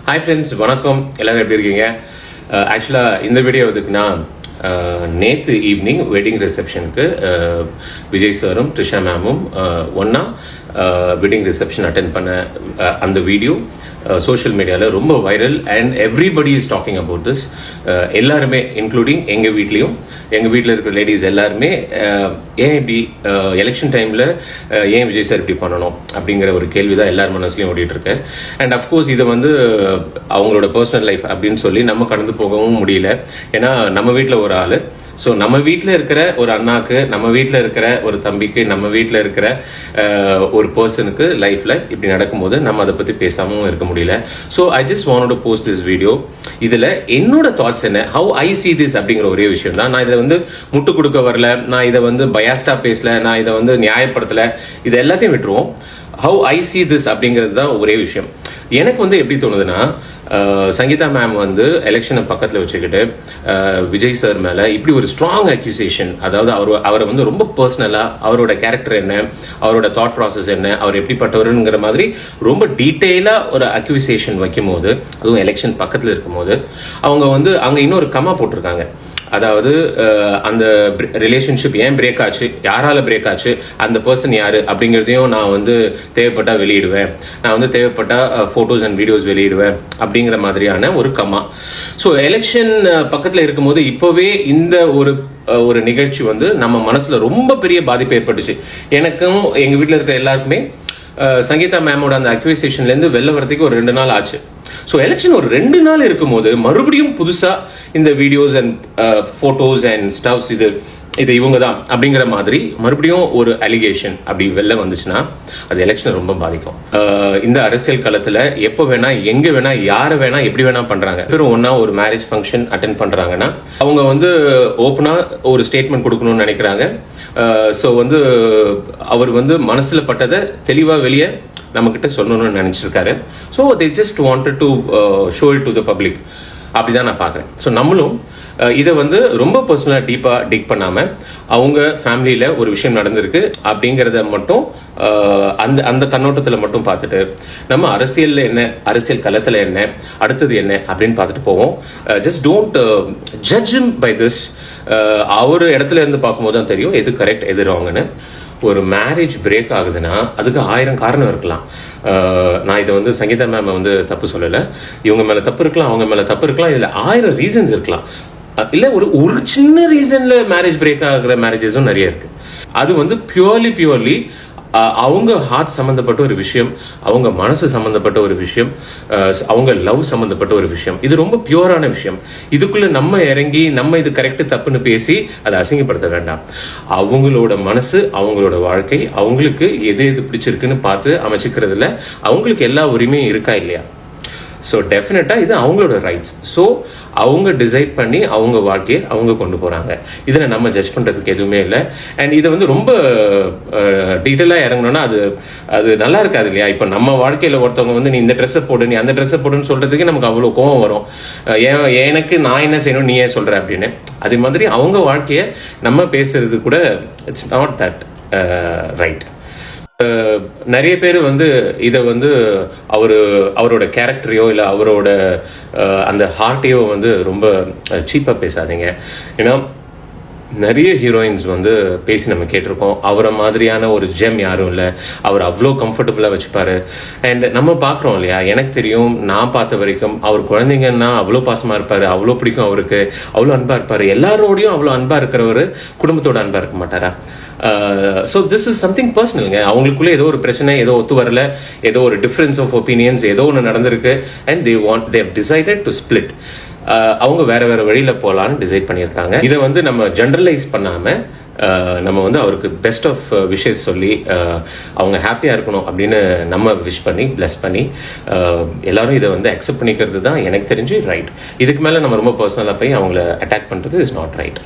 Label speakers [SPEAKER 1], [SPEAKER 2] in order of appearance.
[SPEAKER 1] Hi friends, வணக்கம். எல்லாரும் எப்படி இருக்கீங்க? ஆக்சுவலாக இந்த வீடியோ எதுக்குன்னா, நேற்று ஈவினிங் வெட்டிங் ரிசப்ஷனுக்கு விஜய் சாரும் ட்ரிஷா மேமும் ஒன்றா வெட்டிங் ரிசப்ஷன் அட்டென்ட் பண்ண அந்த வீடியோ சோஷியல் மீடியாவில் ரொம்ப viral and everybody is talking about this. எல்லாருமே இன்க்ளூடிங் எங்கள் வீட்டில் இருக்கிற லேடிஸ் எல்லாருமே ஏன் இப்படி எலெக்ஷன் டைமில் ஏன் விஜய் சார் இப்படி பண்ணணும் அப்படிங்கிற ஒரு கேள்வி தான் எல்லார் மனசுலையும் ஓடிட்டு இருக்கு. அண்ட் அஃப்கோர்ஸ் இதை வந்து அவங்களோட பர்சனல் லைஃப் அப்படின்னு சொல்லி நம்ம கடந்து போகவும் முடியல. ஏன்னா நம்ம வீட்டில் ஒரு ஆள், ஸோ நம்ம வீட்டில் இருக்கிற ஒரு அண்ணாக்கு, நம்ம வீட்டில் இருக்கிற ஒரு தம்பிக்கு, நம்ம வீட்டில் இருக்கிற ஒரு பர்சனுக்கு லைஃப்பில் இப்படி நடக்கும்போது நம்ம அதை பற்றி பேசாமல் இருக்க முடியல. So I just want to post this video. இதில் என்னோட தாட்ஸ் என்ன, ஹவு ஐ சி திஸ் அப்படிங்கிற ஒரே விஷயம் தான். நான் இதை வந்து முட்டு கொடுக்க வரல, நான் இதை வந்து பயாஸ்டா பேசல, நான் இதை வந்து நியாயப்படுத்தலை, இது எல்லாத்தையும் விட்டுருவோம். ஹவு ஐ சி திஸ் அப்படிங்கிறது தான் ஒரே விஷயம். எனக்கு வந்து எப்படி தோணுதுன்னா, சங்கீதா மேம் வந்து எலெக்ஷனை பக்கத்தில் வச்சுக்கிட்டு விஜய் சார் மேலே இப்படி ஒரு ஸ்ட்ராங் அக்யூசேஷன், அதாவது அவரை வந்து ரொம்ப பர்சனலாக அவரோட கேரக்டர் என்ன, அவரோட தாட் ப்ராசஸ் என்ன, அவர் எப்படிப்பட்டவருங்கிற மாதிரி ரொம்ப டீட்டெயிலாக ஒரு அக்யூசேஷன் வைக்கும் போது, அதுவும் எலெக்ஷன் பக்கத்தில் இருக்கும்போது, அவங்க வந்து அங்கே இன்னொரு கமா போட்டிருக்காங்க. அதாவது அந்த ரிலேஷன்ஷிப் ஏன் பிரேக் ஆச்சு, யாரால பிரேக் ஆச்சு, அந்த பர்சன் யாரு அப்படிங்கிறதையும் நான் வந்து தேவைப்பட்டா வெளியிடுவேன், நான் வந்து தேவைப்பட்டா போட்டோஸ் அண்ட் வீடியோஸ் வெளியிடுவேன் அப்படிங்கிற மாதிரியான ஒரு கமா. ஸோ எலெக்ஷன் பக்கத்தில் இருக்கும்போது இப்போவே இந்த ஒரு நிகழ்ச்சி வந்து நம்ம மனசுல ரொம்ப பெரிய பாதிப்பு ஏற்பட்டுச்சு. எனக்கும் எங்க வீட்டில் இருக்கிற எல்லாருக்குமே சங்கீதா மேமோட அந்த அக்யூசேஷன்லேருந்து வெளில வரதுக்கு ஒரு 2 நாள் ஆச்சு. ஸோ எலெக்ஷன் ஒரு 2 நாள் இருக்கும்போது மறுபடியும் புதுசாக இந்த videos and photos and stoves இது இவங்க தான் அப்படிங்கிற மாதிரி மறுபடியும் ஒரு அலிகேஷன் அப்படி வெளில வந்துச்சுன்னா அது எலெக்ஷனை ரொம்ப பாதிக்கும். இந்த அரசியல் களத்தில் எப்போ வேணா, எங்கே வேணா, யாரை வேணா, எப்படி வேணா பண்ணுறாங்க. பேரும் ஒன்றா ஒரு மேரேஜ் ஃபங்க்ஷன் அட்டென்ட் பண்ணுறாங்கன்னா அவங்க வந்து ஓப்பனாக ஒரு ஸ்டேட்மெண்ட் கொடுக்கணும்னு நினைக்கிறாங்க. ஸோ வந்து அவர் வந்து மனசில் பட்டதை தெளிவாக வெளியே நம்மக்கிட்ட சொல்லணும்னு நினச்சிருக்காரு. So they just wanted to show it to the public. அப்படிதான் நான் பார்க்குறேன். ஸோ நம்மளும் இதை வந்து ரொம்ப பர்சனலாக டீப்பாக டிக் பண்ணாமல், அவங்க ஃபேமிலியில் ஒரு விஷயம் நடந்திருக்கு அப்படிங்கிறத மட்டும் அந்த கண்ணோட்டத்தில் மட்டும் பார்த்துட்டு, நம்ம அரசியலில் என்ன, அரசியல் களத்தில் என்ன, அடுத்தது என்ன அப்படின்னு பார்த்துட்டு போவோம். Just don't judge him by this. அவர் இடத்துல இருந்து பார்க்கும்போது தான் தெரியும் எது கரெக்ட் எது ராங்குன்னு. ஒரு மேரேஜ் பிரேக் ஆகுதுன்னா அதுக்கு 1000 காரணம் இருக்கலாம். நான் இதை வந்து சங்கீதா மேம் வந்து தப்பு சொல்லலை. இவங்க மேலே தப்பு இருக்கலாம், அவங்க மேலே தப்பு இருக்கலாம், இதில் 1000 ரீசன்ஸ் இருக்கலாம். இல்லை ஒரு சின்ன ரீசன்ல மேரேஜ் பிரேக் ஆகிற மேரேஜஸும் நிறைய இருக்கு. அது வந்து பியூர்லி அவங்க ஹார்ட் சம்மந்தப்பட்ட ஒரு விஷயம், அவங்க மனசு சம்மந்தப்பட்ட ஒரு விஷயம், அவங்க லவ் சம்மந்தப்பட்ட ஒரு விஷயம். இது ரொம்ப பியூரான விஷயம். இதுக்குள்ள நம்ம இறங்கி நம்ம இது கரெக்டு தப்புன்னு பேசி அதை அசிங்கப்படுத்த வேண்டாம். அவங்களோட மனசு, அவங்களோட வாழ்க்கை, அவங்களுக்கு எது பிடிச்சிருக்குன்னு பார்த்து அமைச்சிக்கிறதுல அவங்களுக்கு எல்லா உரிமையும் இருக்கா இல்லையா? ஸோ டெஃபினட்டாக இது அவங்களோட ரைட்ஸ். ஸோ அவங்க டிசைட் பண்ணி அவங்க வாழ்க்கையை அவங்க கொண்டு போகிறாங்க. இதில் நம்ம ஜட்ஜ் பண்ணுறதுக்கு எதுவுமே இல்லை. அண்ட் இதை வந்து ரொம்ப டீட்டெயிலாக இறங்கணும்னா அது நல்லா இருக்காது இல்லையா? இப்போ நம்ம வாழ்க்கையில் ஒருத்தவங்க வந்து நீ இந்த ட்ரெஸ்ஸை போடு, நீ அந்த ட்ரெஸ்ஸை போடுன்னு சொல்கிறதுக்கு நமக்கு அவ்வளோ கோவம் வரும். எனக்கு நான் என்ன செய்யணும், நீ ஏன் சொல்கிற அப்படின்னு. அதே மாதிரி அவங்க வாழ்க்கையை நம்ம பேசுறது கூட இட்ஸ் நாட் தட் ரைட். நிறைய பேர் வந்து இதை வந்து அவரோட கேரக்டரையோ இல்லை அவரோட அந்த ஹார்ட்டையோ வந்து ரொம்ப சீப்பாக பேசாதீங்க. ஏன்னா நிறைய ஹீரோயின்ஸ் வந்து பேசி நம்ம கேட்டிருக்கோம். அவரை மாதிரியான ஒரு ஜெம் யாரும் இல்லை, அவர் அவ்வளோ கம்ஃபர்டபுளாக வச்சுப்பாரு. அண்ட் நம்ம பார்க்குறோம் இல்லையா, எனக்கு தெரியும், நான் பார்த்த வரைக்கும் அவர் குழந்தைங்கன்னா அவ்வளோ பாசமாக இருப்பார், அவ்வளோ பிடிக்கும் அவருக்கு, அவ்வளோ அன்பாக இருப்பார். எல்லாரோடையும் அவ்வளோ அன்பாக இருக்கிறவர் குடும்பத்தோட அன்பாக இருக்க மாட்டாரா? ஸோ திஸ் இஸ் சம்திங் பர்சனலுங்க. அவங்களுக்குள்ளே ஏதோ ஒரு பிரச்சனை, ஏதோ ஒத்து வரல, ஏதோ ஒரு டிஃப்ரென்ஸ் ஆஃப் ஒப்பீனியன்ஸ் ஏதோ ஒன்று நடந்திருக்கு. And they have decided to split. அவங்க வேற வழியில் போகலான்னு டிசைட் பண்ணியிருக்காங்க. இதை வந்து நம்ம ஜென்ரலைஸ் பண்ணாமல் நம்ம வந்து அவருக்கு பெஸ்ட் ஆஃப் விஷஸ் சொல்லி அவங்க ஹாப்பியாக இருக்கணும் அப்படின்னு நம்ம விஷ் பண்ணி பிளஸ் பண்ணி எல்லாரும் இதை வந்து அக்செப்ட் பண்ணிக்கிறது தான் எனக்கு தெரிஞ்சு ரைட். இதுக்கு மேலே நம்ம ரொம்ப பர்சனலாக போய் அவங்கள அட்டாக் பண்ணுறது இஸ் நாட் ரைட்.